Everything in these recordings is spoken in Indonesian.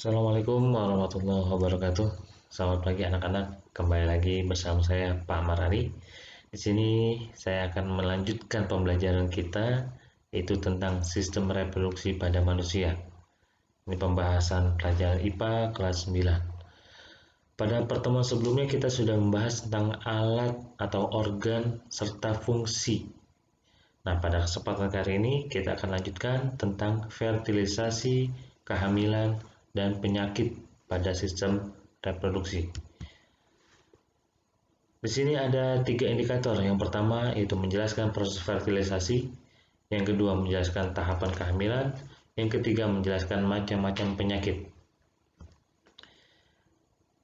Assalamualaikum warahmatullahi wabarakatuh. Selamat pagi anak-anak. Kembali lagi bersama saya Pak Marari. Di sini saya akan melanjutkan pembelajaran kita, yaitu tentang sistem reproduksi pada manusia. Ini pembahasan pelajaran IPA kelas 9. Pada pertemuan sebelumnya kita sudah membahas tentang alat atau organ serta fungsi. Nah, pada kesempatan kali ini kita akan lanjutkan tentang fertilisasi, kehamilan, dan penyakit pada sistem reproduksi. Di sini ada 3 indikator. Yang pertama yaitu menjelaskan proses fertilisasi, yang kedua menjelaskan tahapan kehamilan, yang ketiga menjelaskan macam-macam penyakit.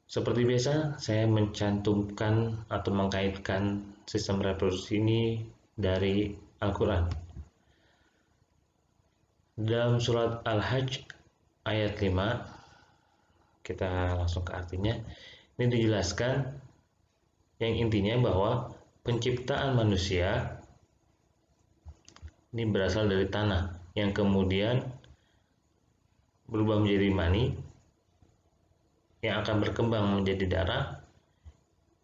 Seperti biasa, saya mencantumkan atau mengkaitkan sistem reproduksi ini dari Al-Quran. Dalam surat Al-Hajj ayat 5, kita langsung ke artinya. Ini dijelaskan yang intinya bahwa penciptaan manusia ini berasal dari tanah yang kemudian berubah menjadi mani, yang akan berkembang menjadi darah,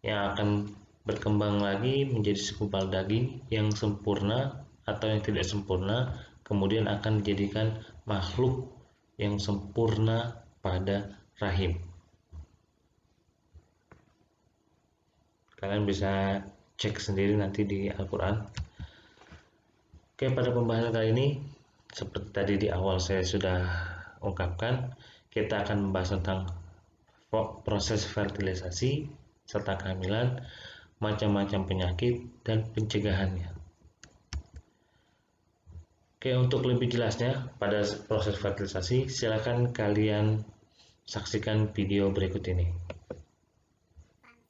yang akan berkembang lagi menjadi segumpal daging yang sempurna atau yang tidak sempurna, kemudian akan dijadikan makhluk yang sempurna pada rahim. Kalian bisa cek sendiri nanti di Al-Quran. Oke, pada pembahasan kali ini, seperti tadi di awal saya sudah ungkapkan, kita akan membahas tentang proses fertilisasi serta kehamilan, macam-macam penyakit, dan pencegahannya. Oke, untuk lebih jelasnya pada proses fertilisasi, silakan kalian saksikan video berikut ini.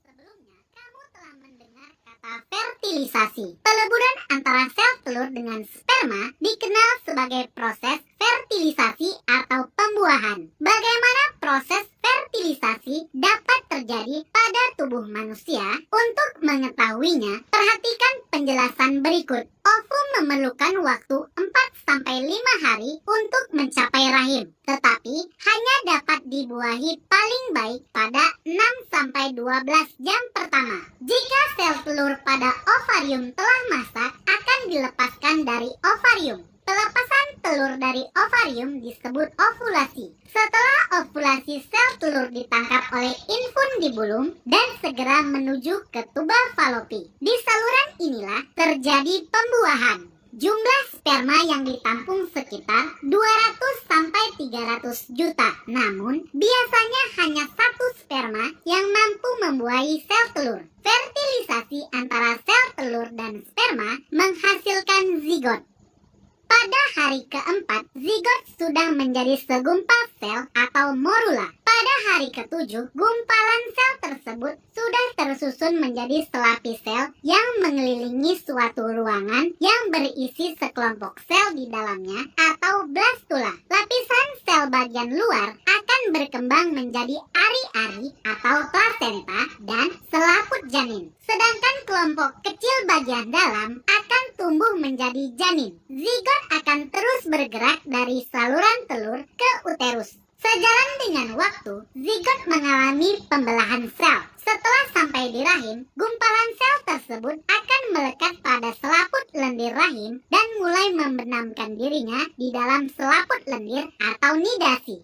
Sebelumnya, kamu telah mendengar kata fertilisasi. Peleburan antara sel telur dengan sperma dikenal sebagai proses fertilisasi atau pembuahan. Bagaimana proses fertilisasi dapat terjadi pada tubuh manusia? Untuk mengetahuinya, perhatikan penjelasan berikut. Ovum memerlukan waktu 4-5 hari untuk mencapai rahim, tetapi hanya dapat dibuahi paling baik pada 6-12 jam pertama. Jika sel telur pada ovarium telah masak, akan dilepaskan dari ovarium. Pelepasan telur dari ovarium disebut ovulasi. Setelah ovulasi, sel telur ditangkap oleh infun di bulung dan segera menuju ke tuba falopi. Di saluran inilah terjadi pembuahan. Jumlah sperma yang ditampung sekitar 200-300 juta. Namun, biasanya hanya satu sperma yang mampu membuahi sel telur. Fertilisasi antara sel telur dan sperma menghasilkan zigot. Pada hari keempat, zigot sudah menjadi segumpal sel atau morula. Pada hari ketujuh, gumpalan sel tersebut sudah tersusun menjadi selapis sel yang mengelilingi suatu ruangan yang berisi sekelompok sel di dalamnya atau blastula. Lapisan sel bagian luar akan berkembang menjadi ari-ari atau plasenta dan selaput janin. Sedangkan kelompok kecil bagian dalam akan tumbuh menjadi janin. Zigot akan terus bergerak dari saluran telur ke uterus. Sejalan dengan waktu, zigot mengalami pembelahan sel. Setelah sampai di rahim, gumpalan sel tersebut akan melekat pada selaput lendir rahim dan mulai membenamkan dirinya di dalam selaput lendir atau nidasi.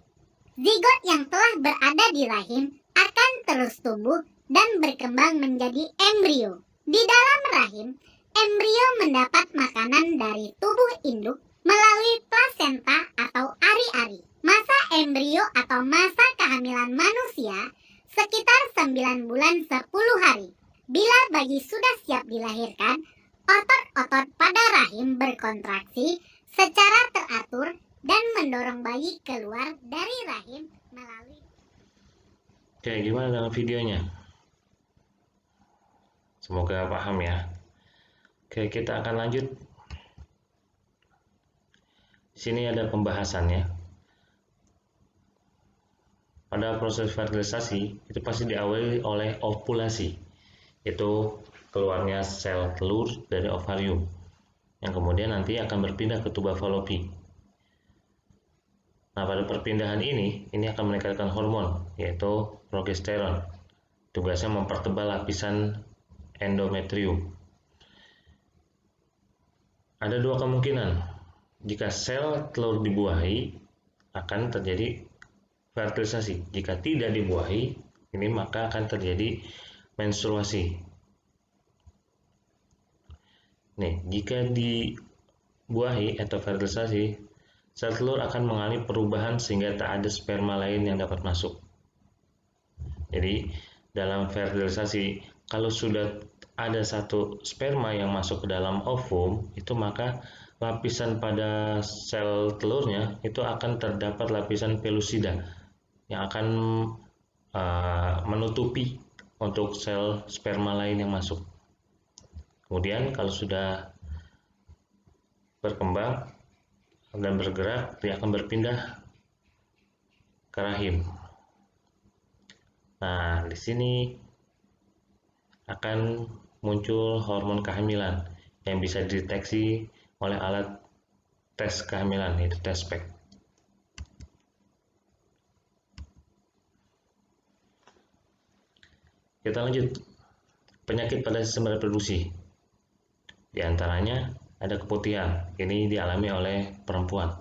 Zigot yang telah berada di rahim akan terus tumbuh dan berkembang menjadi embrio. Di dalam rahim, embrio mendapat makanan dari tubuh induk melalui plasenta atau ari-ari. Masa embrio atau masa kehamilan manusia sekitar 9 bulan 10 hari. Bila bayi sudah siap dilahirkan, otot-otot pada rahim berkontraksi secara teratur dan mendorong bayi keluar dari rahim melalui... Oke, gimana dengan videonya? Semoga paham ya. Oke, kita akan lanjut. Di sini ada pembahasannya. Pada pada proses fertilisasi itu pasti diawali oleh ovulasi, yaitu keluarnya sel telur dari ovarium yang kemudian nanti akan berpindah ke tuba falopi. Nah, pada perpindahan ini akan meningkatkan hormon, yaitu progesteron. Tugasnya mempertebal lapisan endometrium. Ada dua kemungkinan. Jika sel telur dibuahi, akan terjadi fertilisasi. Jika tidak dibuahi, maka akan terjadi menstruasi. Nih, jika dibuahi atau fertilisasi, sel telur akan mengalami perubahan sehingga tak ada sperma lain yang dapat masuk. Jadi, dalam fertilisasi, kalau sudah ada satu sperma yang masuk ke dalam ovum, itu maka lapisan pada sel telurnya itu akan terdapat lapisan pelusida yang akan menutupi untuk sel sperma lain yang masuk. Kemudian kalau sudah berkembang dan bergerak, dia akan berpindah ke rahim. Nah, di sini akan muncul hormon kehamilan yang bisa dideteksi oleh alat tes kehamilan, yaitu tespek. Kita lanjut. Penyakit pada sistem reproduksi. Di antaranya ada keputihan. Ini dialami oleh perempuan.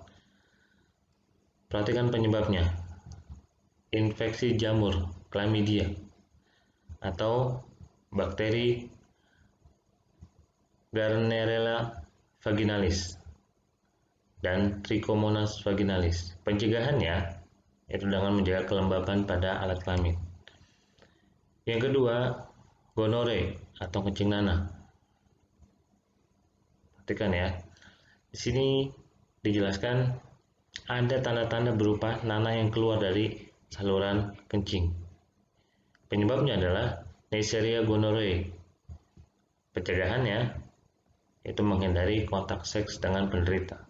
Perhatikan penyebabnya. Infeksi jamur, chlamydia, atau bakteri Gardnerella vaginalis dan Trichomonas vaginalis. Pencegahannya yaitu dengan menjaga kelembaban pada alat kelamin. Yang kedua, gonore atau kencing nanah. Perhatikan ya. Di sini dijelaskan ada tanda-tanda berupa nanah yang keluar dari saluran kencing. Penyebabnya adalah Neisseria gonorrhoeae. Pencegahannya yaitu menghindari kontak seks dengan penderita.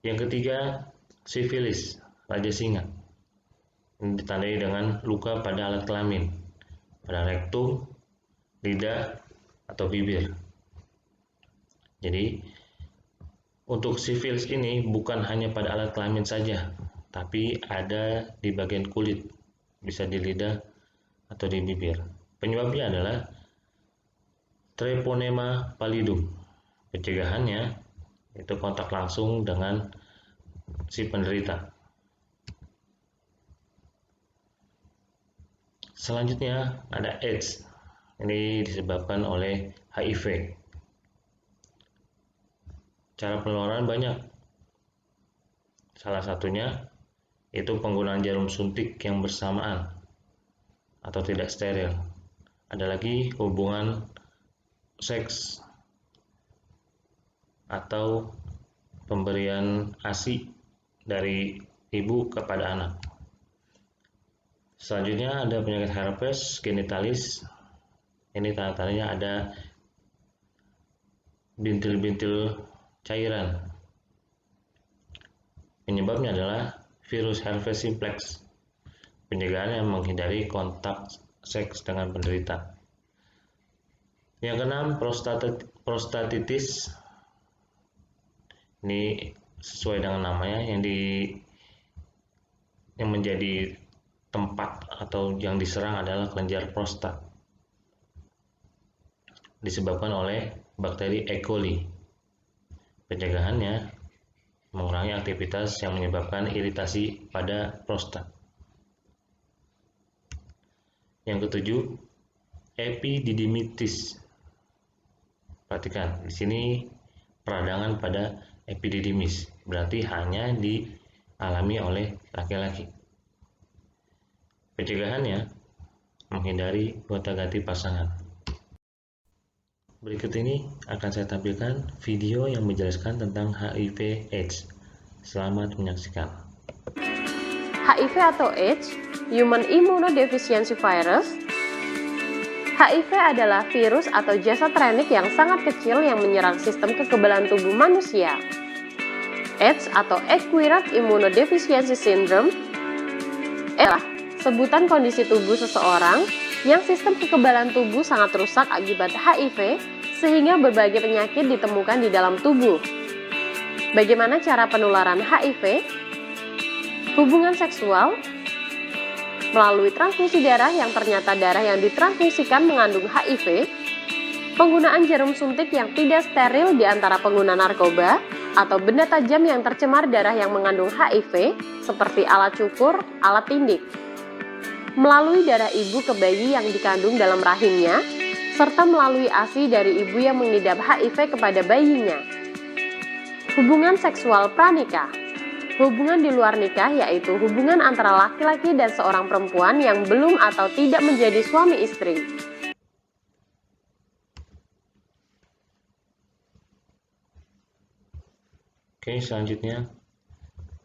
Yang ketiga, sifilis, raja singa. Ini ditandai dengan luka pada alat kelamin, pada rektum, lidah, atau bibir. Jadi, untuk sifilis ini bukan hanya pada alat kelamin saja, tapi ada di bagian kulit, bisa di lidah atau di bibir. Penyebabnya adalah Treponema pallidum. Pencegahannya itu kontak langsung dengan si penderita. Selanjutnya ada AIDS. Ini disebabkan oleh HIV. Cara penularan banyak. Salah satunya itu penggunaan jarum suntik yang bersamaan atau tidak steril. Ada lagi hubungan seks atau pemberian ASI dari ibu kepada anak. Selanjutnya ada penyakit herpes genitalis. Ini tanda-tandanya ada bintil-bintil cairan. Penyebabnya adalah virus herpes simplex. Pencegahannya menghindari kontak seks dengan penderita. Yang keenam, prostatitis. Ini sesuai dengan namanya, yang menjadi tempat atau yang diserang adalah kelenjar prostat. Disebabkan oleh bakteri E. coli. Pencegahannya mengurangi aktivitas yang menyebabkan iritasi pada prostat. Yang ketujuh, epididymitis. Perhatikan, di sini peradangan pada epididymis, berarti hanya dialami oleh laki-laki. Pencegahannya menghindari gonta-ganti pasangan. Berikut ini akan saya tampilkan video yang menjelaskan tentang HIV/AIDS. Selamat menyaksikan. HIV atau AIDS, Human Immunodeficiency Virus. HIV adalah virus atau jasad renik yang sangat kecil yang menyerang sistem kekebalan tubuh manusia. AIDS atau Acquired Immunodeficiency Syndrome adalah sebutan kondisi tubuh seseorang yang sistem kekebalan tubuh sangat rusak akibat HIV sehingga berbagai penyakit ditemukan di dalam tubuh. Bagaimana cara penularan HIV? Hubungan seksual melalui transfusi darah yang ternyata darah yang ditransfusikan mengandung HIV, penggunaan jarum suntik yang tidak steril di antara pengguna narkoba, atau benda tajam yang tercemar darah yang mengandung HIV, seperti alat cukur, alat tindik, melalui darah ibu ke bayi yang dikandung dalam rahimnya, serta melalui ASI dari ibu yang mengidap HIV kepada bayinya. Hubungan seksual pranikah. Hubungan di luar nikah yaitu hubungan antara laki-laki dan seorang perempuan yang belum atau tidak menjadi suami istri. Oke, selanjutnya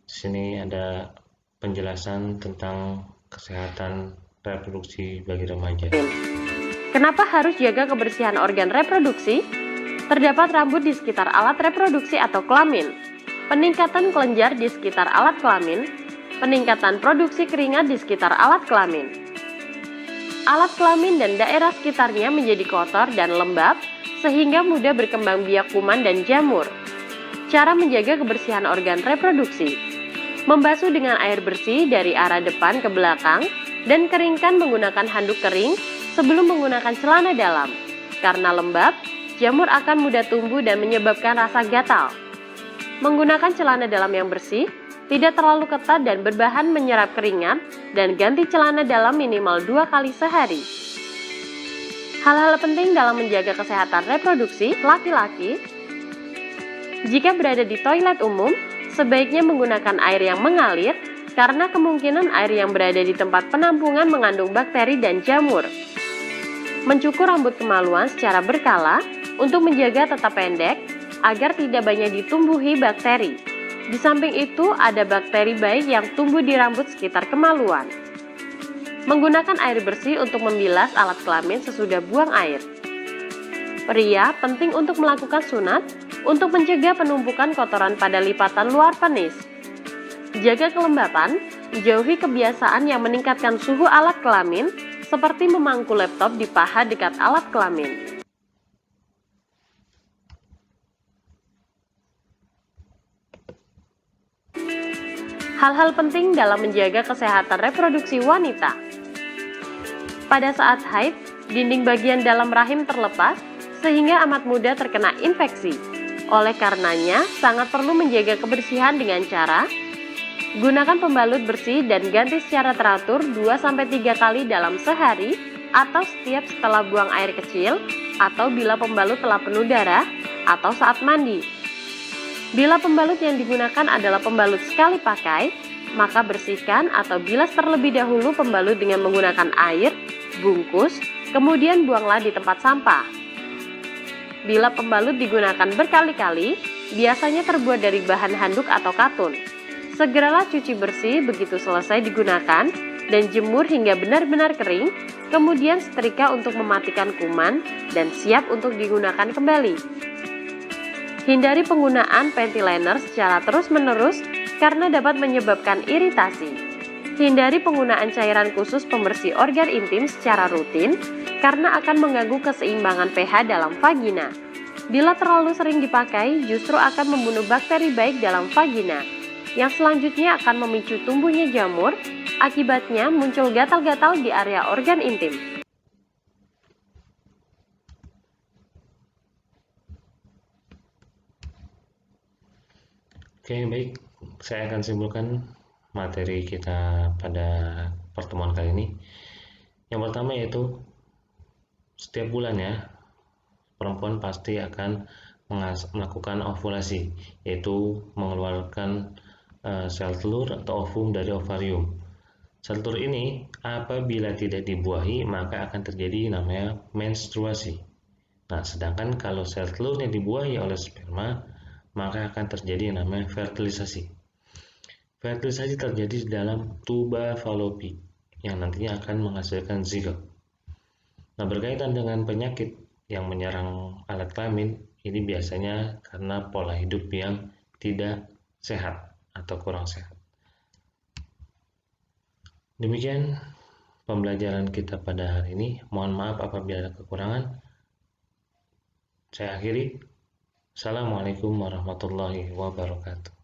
di sini ada penjelasan tentang kesehatan reproduksi bagi remaja. Kenapa harus jaga kebersihan organ reproduksi? Terdapat rambut di sekitar alat reproduksi atau kelamin, peningkatan kelenjar di sekitar alat kelamin, peningkatan produksi keringat di sekitar alat kelamin. Alat kelamin dan daerah sekitarnya menjadi kotor dan lembab sehingga mudah berkembang biak kuman dan jamur. Cara menjaga kebersihan organ reproduksi: membasuh dengan air bersih dari arah depan ke belakang dan keringkan menggunakan handuk kering sebelum menggunakan celana dalam. Karena lembab, jamur akan mudah tumbuh dan menyebabkan rasa gatal. Menggunakan celana dalam yang bersih, tidak terlalu ketat dan berbahan menyerap keringat, dan ganti celana dalam minimal 2 kali sehari. Hal-hal penting dalam menjaga kesehatan reproduksi laki-laki: jika berada di toilet umum, sebaiknya menggunakan air yang mengalir, karena kemungkinan air yang berada di tempat penampungan mengandung bakteri dan jamur. Mencukur rambut kemaluan secara berkala untuk menjaga tetap pendek, agar tidak banyak ditumbuhi bakteri. Di samping itu, ada bakteri baik yang tumbuh di rambut sekitar kemaluan. Menggunakan air bersih untuk membilas alat kelamin sesudah buang air. Pria penting untuk melakukan sunat untuk mencegah penumpukan kotoran pada lipatan luar penis. Jaga kelembapan, jauhi kebiasaan yang meningkatkan suhu alat kelamin, seperti memangku laptop di paha dekat alat kelamin. Hal-hal penting dalam menjaga kesehatan reproduksi wanita. Pada saat haid, dinding bagian dalam rahim terlepas sehingga amat mudah terkena infeksi. Oleh karenanya, sangat perlu menjaga kebersihan dengan cara gunakan pembalut bersih dan ganti secara teratur 2-3 kali dalam sehari, atau setiap setelah buang air kecil, atau bila pembalut telah penuh darah, atau saat mandi. Bila pembalut yang digunakan adalah pembalut sekali pakai, maka bersihkan atau bilas terlebih dahulu pembalut dengan menggunakan air, bungkus, kemudian buanglah di tempat sampah. Bila pembalut digunakan berkali-kali, biasanya terbuat dari bahan handuk atau katun. Segeralah cuci bersih begitu selesai digunakan dan jemur hingga benar-benar kering, kemudian setrika untuk mematikan kuman dan siap untuk digunakan kembali. Hindari penggunaan panty liner secara terus-menerus karena dapat menyebabkan iritasi. Hindari penggunaan cairan khusus pembersih organ intim secara rutin karena akan mengganggu keseimbangan pH dalam vagina. Bila terlalu sering dipakai, justru akan membunuh bakteri baik dalam vagina, yang selanjutnya akan memicu tumbuhnya jamur, akibatnya muncul gatal-gatal di area organ intim. Oke, baik. Saya akan simpulkan materi kita pada pertemuan kali ini. Yang pertama yaitu setiap bulan ya, perempuan pasti akan melakukan ovulasi, yaitu mengeluarkan sel telur atau ovum dari ovarium. Sel telur ini apabila tidak dibuahi maka akan terjadi namanya menstruasi. Nah, sedangkan kalau sel telurnya dibuahi oleh sperma, maka akan terjadi yang namanya fertilisasi. Fertilisasi terjadi di dalam tuba falopi yang nantinya akan menghasilkan zigot. Nah, berkaitan dengan penyakit yang menyerang alat kelamin, ini biasanya karena pola hidup yang tidak sehat atau kurang sehat. Demikian pembelajaran kita pada hari ini. Mohon maaf apabila ada kekurangan. Saya akhiri. Assalamualaikum warahmatullahi wabarakatuh.